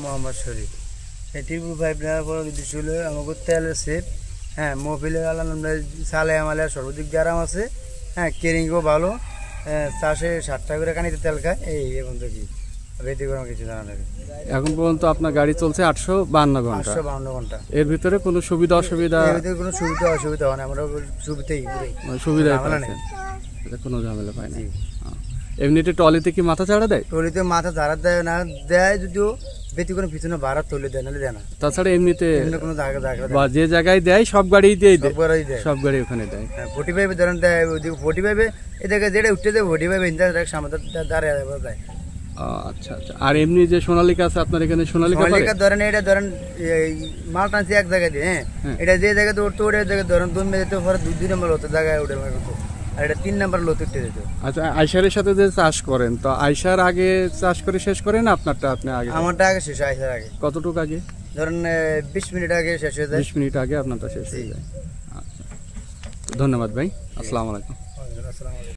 মোহাম্মদ শরীফ Tipu pipe নেওয়ার পর যদি ছিল আমাকে তেলের সেট, হ্যাঁ মফিলের আলহামদুলিল্লাহ সালে আমালে সর্বাধিক গ্যারাম আছে, হ্যাঁ কেরিংও ভালো, চাষে 60 টাকা করে কানিতে তেল খায়। এই এখন তো কি বেশি করে কিছু জানা নেই। এখন পর্যন্ত আপনার গাড়ি চলছে 852 ঘন্টা। 852 ঘন্টা। এর ভিতরে কোনো সুবিধা অসুবিধা? এর ভিতরে কোনো সুবিধা অসুবিধা হয় না, আমরা সুবিধাই সুবিধা কোনো ঝামেলা পাই না। এমনিতে ট্রলিতে কি মাথা চাড়া দেয়? ট্রলিতে মাথা চাড়া দেয় না, দেয় যদিও ব্যতিক্রমে পিছনে ভাড়া তুলে দেয়, নাহলে দেয় না। তাছাড়া এমনিতে কোনো জায়গা বা যে জায়গায় দেয় সব গাড়ি দিয়ে দেয়, সব গাড়ি ওখানে দেয়। 45 ধরেন দেয়, 45 এদিকে যেটা উঠতে দেয় 45 ইঞ্চার সামনে দাঁড়িয়ে দেয়। আচ্ছা আচ্ছা। আর এমনি যে সোনালিকা আছে আপনার এখানে, সোনালিকা ধরেন এটা ধরেন মাল টানছি এক জায়গায় দিয়ে, হ্যাঁ এটা যে জায়গাতে উঠতে ওটা জায়গায় ধরেন 2 মিনিট পরে 2 নম্বর হতো জায়গায় উঠে আর এটা 3 নম্বর লোত উঠতে যেত। আচ্ছা, আইসারের সাথে যে চাষ করেন তো আইসার আগে চাষ করে শেষ করেন আপনারটা? আপনি আগে? আমারটা আগে শেষ, আইসার আগে। কতটুকু আগে? ধরেন 20 মিনিট আগে শেষ হয়ে যায়। 20 মিনিট আগে আপনারটা শেষ হয়ে যায়। আচ্ছা, ধন্যবাদ ভাই, আসসালামু আলাইকুম।